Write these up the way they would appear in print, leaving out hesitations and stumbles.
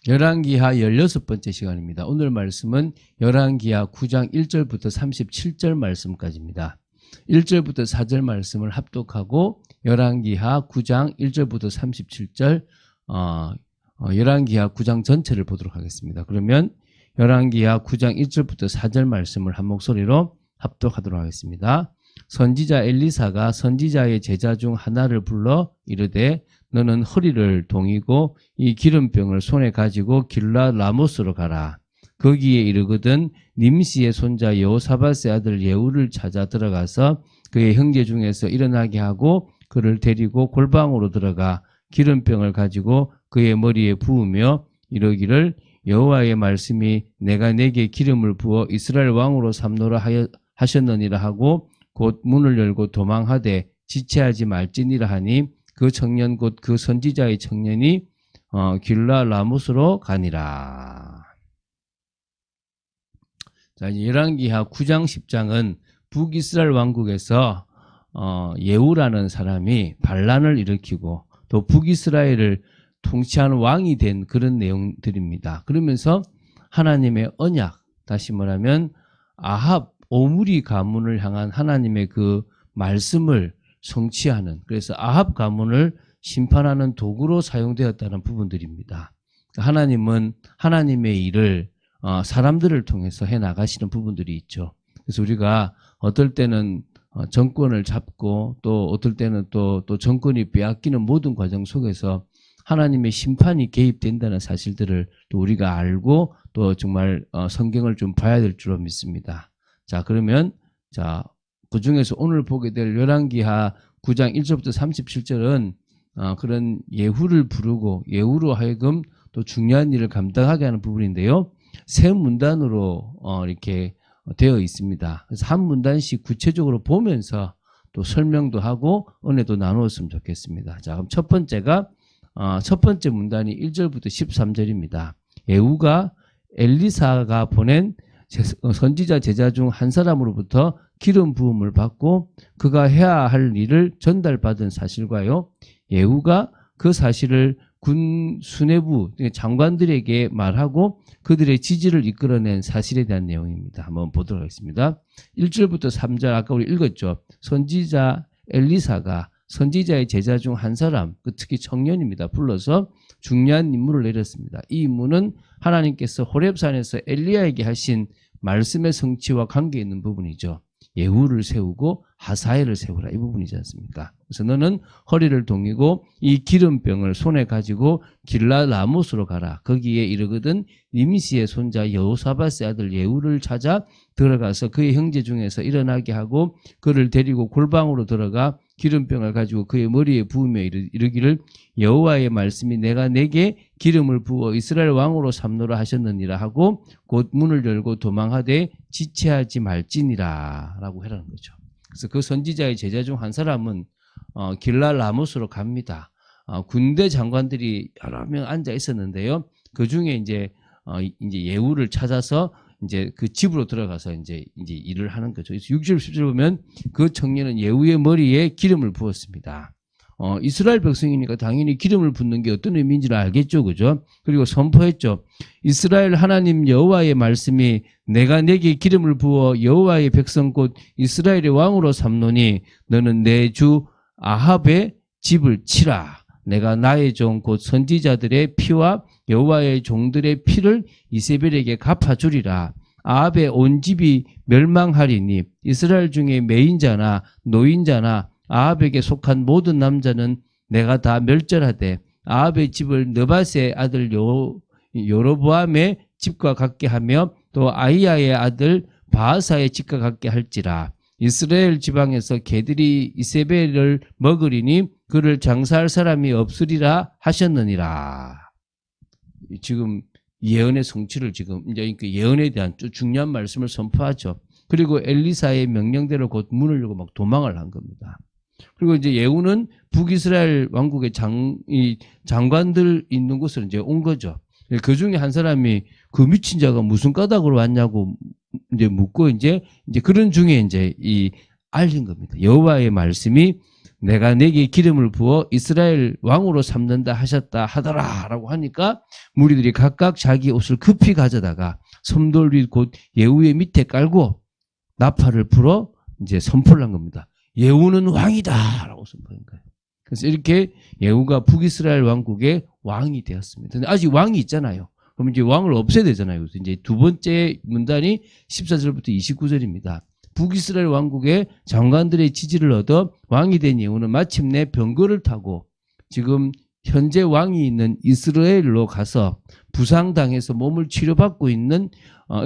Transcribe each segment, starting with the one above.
열왕기하 16번째 시간입니다. 오늘 말씀은 열왕기하 9장 1절부터 37절 말씀까지입니다. 1절부터 4절 말씀을 합독하고 열왕기하 9장 1절부터 37절 열왕기하 9장 전체를 보도록 하겠습니다. 그러면 열왕기하 9장 1절부터 4절 말씀을 한 목소리로 합독하도록 하겠습니다. 선지자 엘리사가 선지자의 제자 중 하나를 불러 이르되 너는 허리를 동이고 이 기름병을 손에 가지고 길라 라모스로 가라. 거기에 이르거든 님시의 손자 여호사밧의 아들 예후를 찾아 들어가서 그의 형제 중에서 일어나게 하고 그를 데리고 골방으로 들어가 기름병을 가지고 그의 머리에 부으며 이르기를 여호와의 말씀이 내가 내게 기름을 부어 이스라엘 왕으로 삼노라 하셨느니라 하고 곧 문을 열고 도망하되 지체하지 말지니라 하니 그 청년 곧 그 선지자의 청년이 길라 라모스로 가니라. 자, 열왕기하 9장 10장은 북이스라엘 왕국에서 예후라는 사람이 반란을 일으키고 또 북이스라엘을 통치하는 왕이 된 그런 내용들입니다. 그러면서 하나님의 언약, 다시 말하면 아합 오므리 가문을 향한 하나님의 그 말씀을 성취하는, 그래서 아합 가문을 심판하는 도구로 사용되었다는 부분들입니다. 하나님은 하나님의 일을 사람들을 통해서 해나가시는 부분들이 있죠. 그래서 우리가 어떨 때는 정권을 잡고 또 어떨 때는 또 정권이 빼앗기는 모든 과정 속에서 하나님의 심판이 개입된다는 사실들을 또 우리가 알고 또 정말 성경을 좀 봐야 될 줄로 믿습니다. 자, 그러면 그 중에서 오늘 보게 될 열왕기하 9장 1절부터 37절은 그런 예후를 부르고 예후로 하여금 또 중요한 일을 감당하게 하는 부분인데요. 세 문단으로 이렇게 되어 있습니다. 그래서 한 문단씩 구체적으로 보면서 또 설명도 하고 은혜도 나누었으면 좋겠습니다. 자, 그럼 첫 번째 문단이 1절부터 13절입니다. 예후가 엘리사가 보낸 선지자 제자 중 한 사람으로부터 기름 부음을 받고 그가 해야 할 일을 전달받은 사실과요. 예후가 그 사실을 군 수뇌부 장관들에게 말하고 그들의 지지를 이끌어낸 사실에 대한 내용입니다. 한번 보도록 하겠습니다. 1절부터 3절 아까 우리 읽었죠. 선지자 엘리사가 선지자의 제자 중 한 사람, 특히 청년입니다. 불러서 중요한 임무를 내렸습니다. 이 임무는 하나님께서 호렙산에서 엘리야에게 하신 말씀의 성취와 관계 있는 부분이죠. 예후를 세우고 하사엘을 세우라, 이 부분이지 않습니까? 그래서 너는 허리를 동이고 이 기름병을 손에 가지고 길라 라모스로 가라. 거기에 이르거든 님시의 손자 여호사밧의 아들 예후를 찾아 들어가서 그의 형제 중에서 일어나게 하고 그를 데리고 골방으로 들어가 기름병을 가지고 그의 머리에 부으며 이르기를 여호와의 말씀이 내가 내게 기름을 부어 이스라엘 왕으로 삼노라 하셨느니라 하고 곧 문을 열고 도망하되 지체하지 말지니라 라고 해라는 거죠. 그래서 그 선지자의 제자 중 한 사람은 길라 라모스로 갑니다. 군대 장관들이 여러 명 앉아 있었는데요. 그 중에 이제 예후를 찾아서 이제 그 집으로 들어가서 이제 일을 하는 거죠. 그래서 6절, 10절 보면 그 청년은 예후의 머리에 기름을 부었습니다. 이스라엘 백성이니까 당연히 기름을 붓는 게 어떤 의미인지를 알겠죠. 그죠? 그리고 선포했죠. 이스라엘 하나님 여호와의 말씀이 내가 내게 기름을 부어 여호와의 백성 곧 이스라엘의 왕으로 삼노니 너는 내 주 아합의 집을 치라. 내가 나의 종 곧 선지자들의 피와 여호와의 종들의 피를 이세벨에게 갚아주리라. 아합의 온 집이 멸망하리니 이스라엘 중에 매인자나 노인자나 아합에게 속한 모든 남자는 내가 다 멸절하되 아합의 집을 느밧의 아들 여로보암의 집과 같게 하며 또 아히야의 아들 바하사의 집과 같게 할지라. 이스라엘 지방에서 개들이 이세벨을 먹으리니 그를 장사할 사람이 없으리라 하셨느니라. 지금 예언의 성취를 지금 이제 그 예언에 대한 중요한 말씀을 선포하죠. 그리고 엘리사의 명령대로 곧 문을 열고 막 도망을 한 겁니다. 그리고 이제 예후는 북이스라엘 왕국의 장관들 있는 곳으로 이제 온 거죠. 그 중에 한 사람이 그 미친 자가 무슨 까닭으로 왔냐고 이제 묻고 이제 그런 중에 이제 알린 겁니다. 여호와의 말씀이 내가 내게 기름을 부어 이스라엘 왕으로 삼는다 하셨다 하더라라고 하니까 무리들이 각각 자기 옷을 급히 가져다가 섬돌 곧 예후의 밑에 깔고 나팔을 불어 이제 선포를 한 겁니다. 예후는 왕이다라고 선포한 거예요. 그래서 이렇게 예후가 북이스라엘 왕국의 왕이 되었습니다. 근데 아직 왕이 있잖아요. 그럼 이제 왕을 없애야 되잖아요. 그래서 이제 두 번째 문단이 14절부터 29절입니다. 북이스라엘 왕국의 장관들의 지지를 얻어 왕이 된 예후는 마침내 병거를 타고 지금 현재 왕이 있는 이스라엘로 가서 부상당해서 몸을 치료받고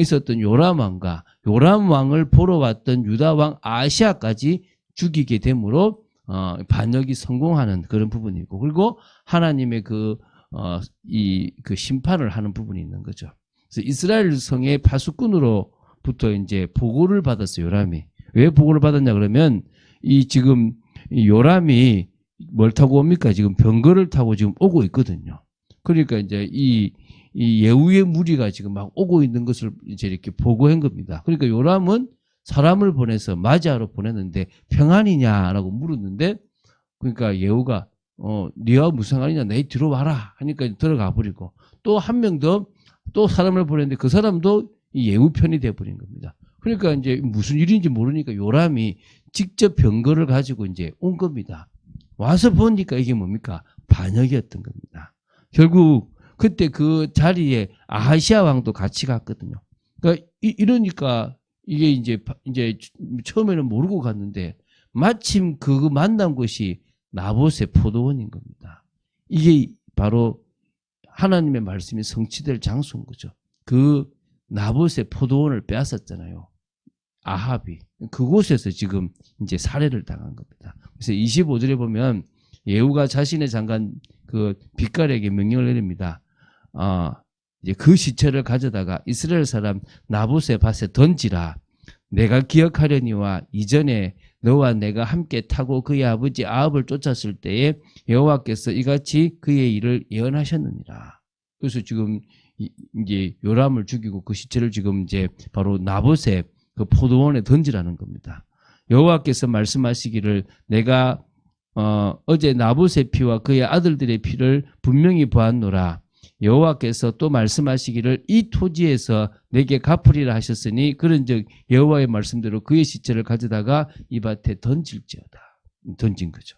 있었던 요람 왕과 요람 왕을 보러 왔던 유다 왕 아시아까지 죽이게 되므로 반역이 성공하는 그런 부분이고, 그리고 하나님의 그 심판을 하는 부분이 있는 거죠. 그래서 이스라엘 성의 파수꾼으로부터 이제 보고를 받았어요, 요람이. 왜 보고를 받았냐 그러면 지금 요람이 뭘 타고 옵니까? 지금 병거를 타고 지금 오고 있거든요. 그러니까 이제 이 예후의 무리가 지금 막 오고 있는 것을 이제 이렇게 보고한 겁니다. 그러니까 요람은 사람을 보내서 맞이하러 보냈는데 평안이냐라고 물었는데, 그러니까 예후가 네가 무슨 상관이냐, 내 들어와라 하니까 들어가 버리고, 또 한 명 더 또 사람을 보냈는데 그 사람도 이 예후 편이 돼 버린 겁니다. 그러니까 이제 무슨 일인지 모르니까 요람이 직접 병거를 가지고 이제 온 겁니다. 와서 보니까 이게 뭡니까? 반역이었던 겁니다. 결국 그때 그 자리에 아하시아 왕도 같이 갔거든요. 그러니까 이러니까 이게 이제 처음에는 모르고 갔는데 마침 그 만난 곳이 나봇의 포도원인 겁니다. 이게 바로 하나님의 말씀이 성취될 장소인 거죠. 그 나봇의 포도원을 빼앗았잖아요, 아합이. 그곳에서 지금 이제 살해를 당한 겁니다. 그래서 25절에 보면 예후가 자신의 장관 그 빛깔에게 명령을 내립니다. 이제 그 시체를 가져다가 이스라엘 사람 나봇의 밭에 던지라. 내가 기억하려니와 이전에 너와 내가 함께 타고 그의 아버지 아합을 쫓았을 때에 여호와께서 이같이 그의 일을 예언하셨느니라. 그래서 지금 이제 요람을 죽이고 그 시체를 지금 이제 바로 나봇의 그 포도원에 던지라는 겁니다. 여호와께서 말씀하시기를 내가 어제 나봇의 피와 그의 아들들의 피를 분명히 보았노라. 여호와께서 또 말씀하시기를 이 토지에서 내게 갚으리라 하셨으니 그런즉 여호와의 말씀대로 그의 시체를 가져다가 이 밭에 던질지어다. 던진 거죠.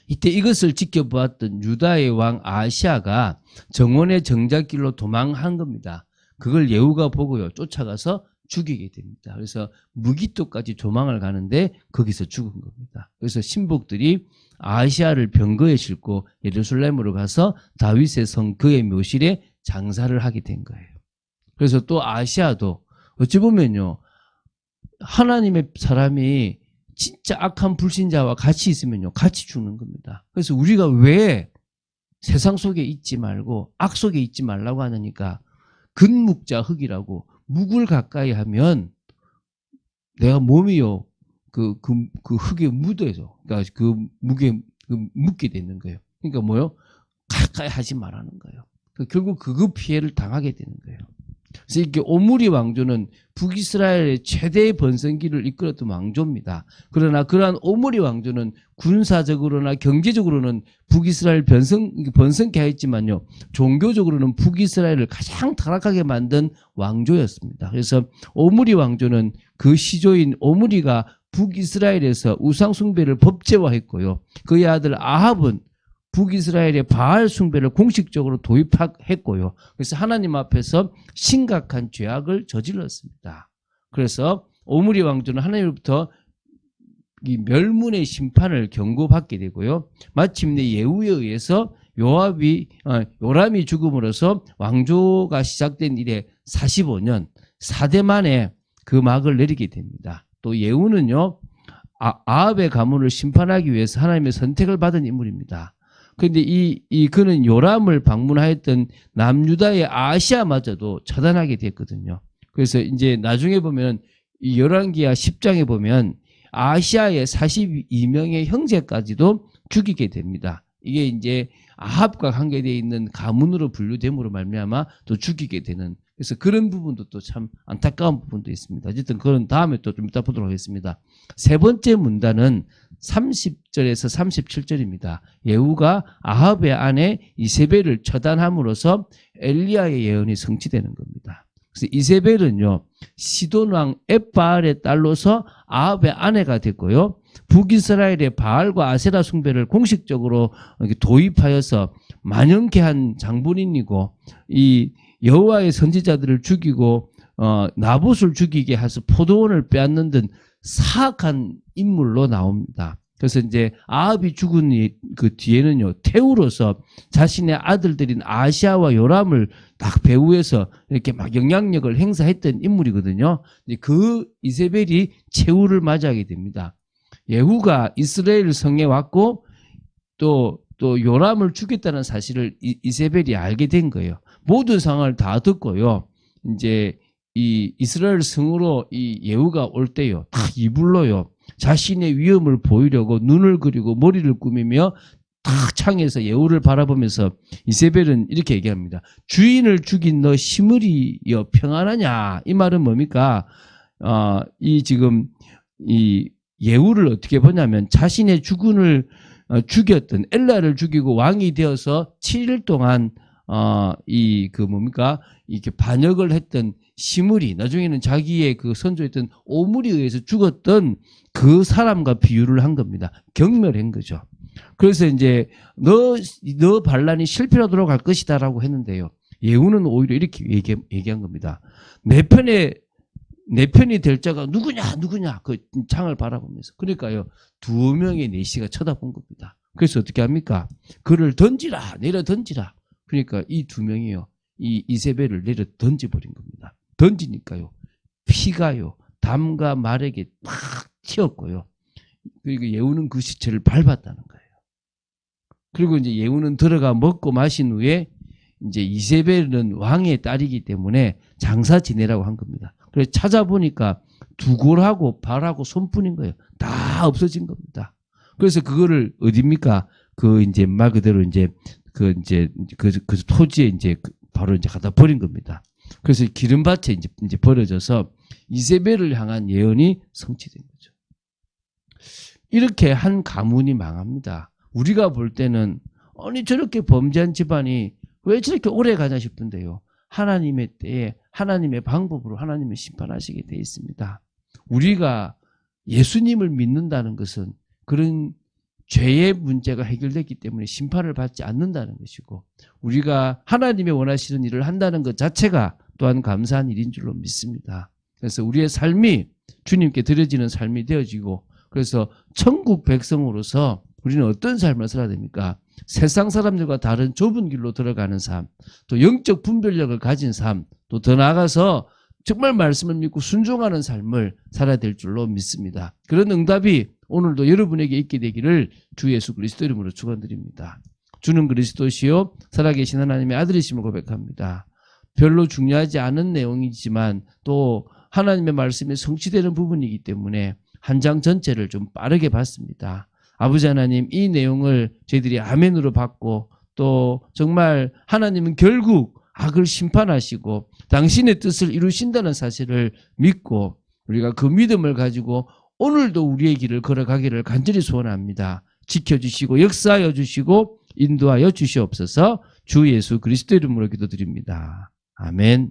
이때 이것을 지켜보았던 유다의 왕 아시아가 정원의 정작길로 도망한 겁니다. 그걸 예후가 보고요, 쫓아가서 죽이게 됩니다. 그래서 무기토까지 도망을 가는데 거기서 죽은 겁니다. 그래서 신복들이 아시아를 병거에 싣고 예루살렘으로 가서 다윗의 성 그의 묘실에 장사를 하게 된 거예요. 그래서 또 아시아도 어찌 보면요, 하나님의 사람이 진짜 악한 불신자와 같이 있으면요, 같이 죽는 겁니다. 그래서 우리가 왜 세상 속에 있지 말고 악 속에 있지 말라고 하니까 근묵자 흙이라고, 묵을 가까이 하면 내가 몸이요 그 흙에 묻어서, 그러니까 그 묵에 묻게 되는 거예요. 그러니까 뭐요? 가까이 하지 말라는 거예요. 결국 그 피해를 당하게 되는 거예요. 그래서 이렇게 오므리 왕조는 북이스라엘의 최대의 번성기를 이끌었던 왕조입니다. 그러나 그러한 오므리 왕조는 군사적으로나 경제적으로는 북이스라엘 번성케 하였지만요, 종교적으로는 북이스라엘을 가장 타락하게 만든 왕조였습니다. 그래서 오므리 왕조는 그 시조인 오므리가 북이스라엘에서 우상숭배를 법제화했고요, 그의 아들 아합은 북이스라엘의 바알 숭배를 공식적으로 도입했고요. 그래서 하나님 앞에서 심각한 죄악을 저질렀습니다. 그래서 오므리 왕조는 하나님으로부터 이 멸문의 심판을 경고받게 되고요, 마침내 예후에 의해서 요람이 죽음으로써 왕조가 시작된 이래 45년 4대 만에 그 막을 내리게 됩니다. 또 예후는요, 아합의 가문을 심판하기 위해서 하나님의 선택을 받은 인물입니다. 그런데 그는 요람을 방문하였던 남유다의 아시아마저도 처단하게 됐거든요. 그래서 이제 나중에 보면 이 열왕기하 10장에 보면 아시아의 42명의 형제까지도 죽이게 됩니다. 이게 이제 아합과 관계되어 있는 가문으로 분류됨으로 말미암아 또 죽이게 되는 그래서 그런 부분도 또 참 안타까운 부분도 있습니다. 어쨌든 그건 다음에 또 좀 이따 보도록 하겠습니다. 세 번째 문단은 30절에서 37절입니다. 예후가 아합의 아내 이세벨을 처단함으로써 엘리야의 예언이 성취되는 겁니다. 그래서 이세벨은요, 시돈 왕 엣바알의 딸로서 아합의 아내가 됐고요. 북이스라엘의 바알과 아세라 숭배를 공식적으로 도입하여서 만연케 한 장본인이고, 이 여호와의 선지자들을 죽이고 나봇을 죽이게 해서 포도원을 빼앗는 등 사악한 인물로 나옵니다. 그래서 이제 아합이 죽은 그 뒤에는요, 태우로서 자신의 아들들인 아시아와 요람을 딱 배후해서 이렇게 막 영향력을 행사했던 인물이거든요. 그 이세벨이 최후를 맞이하게 됩니다. 예후가 이스라엘 성에 왔고 또 요람을 죽였다는 사실을 이세벨이 알게 된 거예요. 모든 상황을 다 듣고요. 이제 이 이스라엘 성으로 이 예후가 올 때요, 다 이불로요, 자신의 위험을 보이려고 눈을 그리고 머리를 꾸미며 딱 창에서 예후를 바라보면서 이세벨은 이렇게 얘기합니다. 주인을 죽인 너 시므리여 평안하냐? 이 말은 뭡니까? 이 지금 이 예후를 어떻게 보냐면 자신의 주군을 죽였던 엘라를 죽이고 왕이 되어서 7일 동안 이렇게 반역을 했던 시므리, 나중에는 자기의 그 선조였던 오므리에 의해서 죽었던 그 사람과 비유를 한 겁니다. 경멸한 거죠. 그래서 이제 너 반란이 실패하도록 할 것이다라고 했는데요. 예후는 오히려 이렇게 얘기한 겁니다. 내 편이 될 자가 누구냐 그 창을 바라보면서. 그러니까요, 두 명의 내시가 쳐다본 겁니다. 그래서 어떻게 합니까? 그를 내려 던지라. 그러니까 이 두 명이요, 이 이세벨을 내려 던져버린 겁니다. 던지니까요, 피가요, 담과 말에게 팍 튀었고요. 그리고 예후는 그 시체를 밟았다는 거예요. 그리고 이제 예후는 들어가 먹고 마신 후에 이제 이세벨은 왕의 딸이기 때문에 장사 지내라고 한 겁니다. 그래서 찾아보니까 두골하고 발하고 손뿐인 거예요. 다 없어진 겁니다. 그래서 그거를 어딥니까? 그 이제 말 그대로 이제 그 토지에 이제 바로 이제 갖다 버린 겁니다. 그래서 기름밭에 이제 버려져서 이세벨을 향한 예언이 성취된 거죠. 이렇게 한 가문이 망합니다. 우리가 볼 때는 아니 저렇게 범죄한 집안이 왜 저렇게 오래 가냐 싶은데요. 하나님의 때에 하나님의 방법으로 하나님이 심판하시게 되어 있습니다. 우리가 예수님을 믿는다는 것은 그런 죄의 문제가 해결됐기 때문에 심판을 받지 않는다는 것이고, 우리가 하나님의 원하시는 일을 한다는 것 자체가 또한 감사한 일인 줄로 믿습니다. 그래서 우리의 삶이 주님께 드려지는 삶이 되어지고, 그래서 천국 백성으로서 우리는 어떤 삶을 살아야 됩니까? 세상 사람들과 다른 좁은 길로 들어가는 삶, 또 영적 분별력을 가진 삶, 또 더 나아가서 정말 말씀을 믿고 순종하는 삶을 살아야 될 줄로 믿습니다. 그런 응답이 오늘도 여러분에게 있게 되기를 주 예수 그리스도 이름으로 축원드립니다. 주는 그리스도시요 살아계신 하나님의 아들이심을 고백합니다. 별로 중요하지 않은 내용이지만 또 하나님의 말씀이 성취되는 부분이기 때문에 한 장 전체를 좀 빠르게 봤습니다. 아버지 하나님, 이 내용을 저희들이 아멘으로 받고, 또 정말 하나님은 결국 악을 심판하시고 당신의 뜻을 이루신다는 사실을 믿고, 우리가 그 믿음을 가지고 오늘도 우리의 길을 걸어가기를 간절히 소원합니다. 지켜주시고 역사하여 주시고 인도하여 주시옵소서. 주 예수 그리스도 이름으로 기도드립니다. 아멘.